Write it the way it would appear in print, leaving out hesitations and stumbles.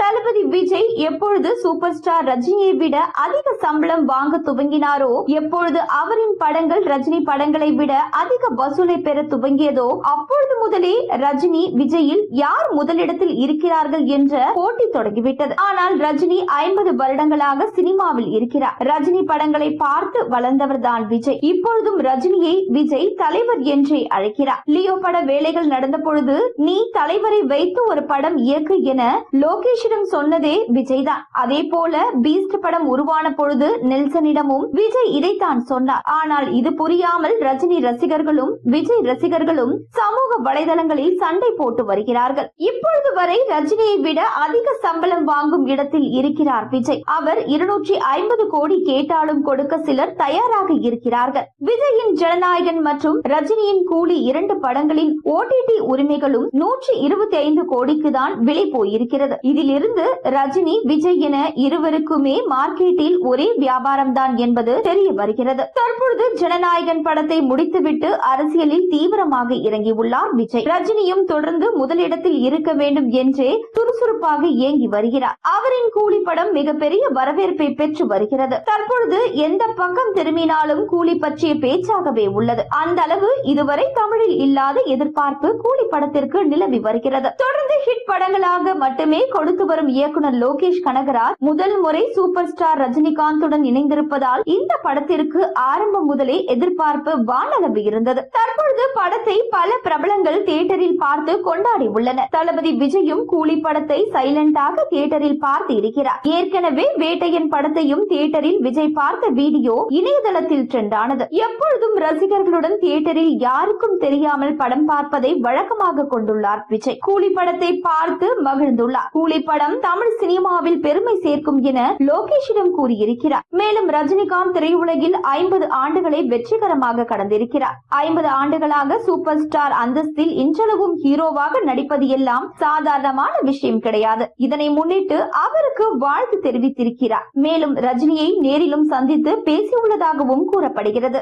தளபதி விஜய் எப்பொழுது super star ரஜினியை விட அதிக சம்பளம் வாங்க துவங்கினாரோ, எப்பொழுது அவரின் படங்கள் ரஜினி படங்களை விட அதிக வசூலை பெற துவங்கியதோ, அப்பொழுது முதலே ரஜினி விஜயில் யார் முதலிடத்தில் இருக்கிறார்கள் என்ற போட்டி தொடங்கிவிட்டது. ஆனால் ரஜினி 50 வருடங்களாக சினிமாவில் இருக்கிறார். ரஜினி படங்களை பார்த்து வளர்ந்தவர் தான் விஜய். இப்பொழுதும் ரஜினியை விஜய் தலைவர் என்றே அழைக்கிறார். லியோ பட வேலைகள் நடந்த பொழுது நீ தலைவரை வைத்து ஒரு படம் இயக்கு என லோகேஷிடம் சொன்னதே விஜய் தான். அதே போல பீஸ்ட் படம் உருவான பொழுது நெல்சனிடமும் விஜய் இதைத்தான் சொன்னார். ஆனால் இது புரியாமல் ரஜினி ரசிகர்களும் விஜய் ரசிகர்களும் சமூக வலைதளங்களில் சண்டை போட்டு வருகிறார்கள். இப்பொழுது வரை ரஜினியை விட அதிக சம்பளம் வாங்கும் இடத்தில் இருக்கிறார் விஜய். அவர் 250 கோடி கேட்டாலும் கொடுக்க சிலர் தயாராக இருக்கிறார்கள். விஜயின் ஜனநாயகன் மற்றும் ரஜினியின் கூலி 2 படங்களின் OTT உரிமைகளும் 125 கோடிக்கு தான் விலை போயிருக்கிறது. இதிலிருந்து ரஜினி விஜய் என இருவருக்குமே மார்க்கெட்டில் ஒரே வியாபாரம் தான் என்பது தெரிய வருகிறது. தற்பொழுது ஜனநாயகன் படத்தை முடித்துவிட்டு அரசியலில் தீவிரமாக இறங்கியுள்ளார் விஜய். ரஜினியும் தொடர்ந்து முதலிடத்தில் இருக்க வேண்டும் என்றே சுறுசுறுப்பாக இயங்கி வருகிறார். அவரின் கூலி படம் மிகப்பெரிய வரவேற்பை பெற்று வருகிறது. தற்பொழுது எந்த பக்கம் திரும்பினாலும் கூலி பற்றிய பேச்சாகவே உள்ளது. அந்த அளவு இதுவரை தமிழில் இல்லாத எதிர்பார்ப்பு கூலி படத்திற்கு நிலவி வருகிறது. தொடர்ந்து ஹிட் படங்களாக மட்டுமே கொடுத்து வரும் இயக்குனர் லோகேஷ் கனகராஜ் முதல் முறை சூப்பர் ஸ்டார் ரஜினிகாந்துடன் இணைந்திருப்பதால் இந்த படத்திற்கு ஆரம்பம் முதலே எதிர்பார்ப்பு வானளவு இருந்தது. தற்பொழுது படத்தை பல பிரபலங்கள் தியேட்டரில் பார்த்து கொண்டாடி உள்ளனர். தளபதி விஜயும் கூலி படத்தை சைலண்டாக தியேட்டரில் பார்த்து இருக்கிறார். ஏற்கனவே வேட்டையன் படத்தையும் தியேட்டரில் விஜய் பார்த்த வீடியோ இணையதளத்தில் ட்ரெண்ட் ஆனது. எப்பொழுதும் ரசிகர்களுடன் தியேட்டரில் யாருக்கும் தெரியாமல் படம் பார்ப்பதை வழக்கமாக கொண்டுள்ளார் விஜய். கூலி படத்தை பார்த்து மகிழ்ந்துள்ளார். கூலி படம் தமிழ் சினிமாவில் பெருமை சேர்க்கும் என லோகேஷிடம் கூறியிருக்கிறார். மேலும் ரஜினிகாந்த் திரையுலகில் 50 ஆண்டுகளை வெற்றிகரமாக கடந்திருக்கிறார். 50 ஆண்டுகளாக சூப்பர் ஸ்டார் அந்தஸ்தில் இன்றளவும் ஹீரோவாக நடிப்பது எல்லாம் சாதாரணமான விஷயம் கிடையாது. இதனை முன்னிட்டு அவருக்கு வாழ்த்து தெரிவித்திருக்கிறார். மேலும் ரஜினியை நேரிலும் சந்தித்து பேசியுள்ளதாகவும் கூறப்படுகிறது.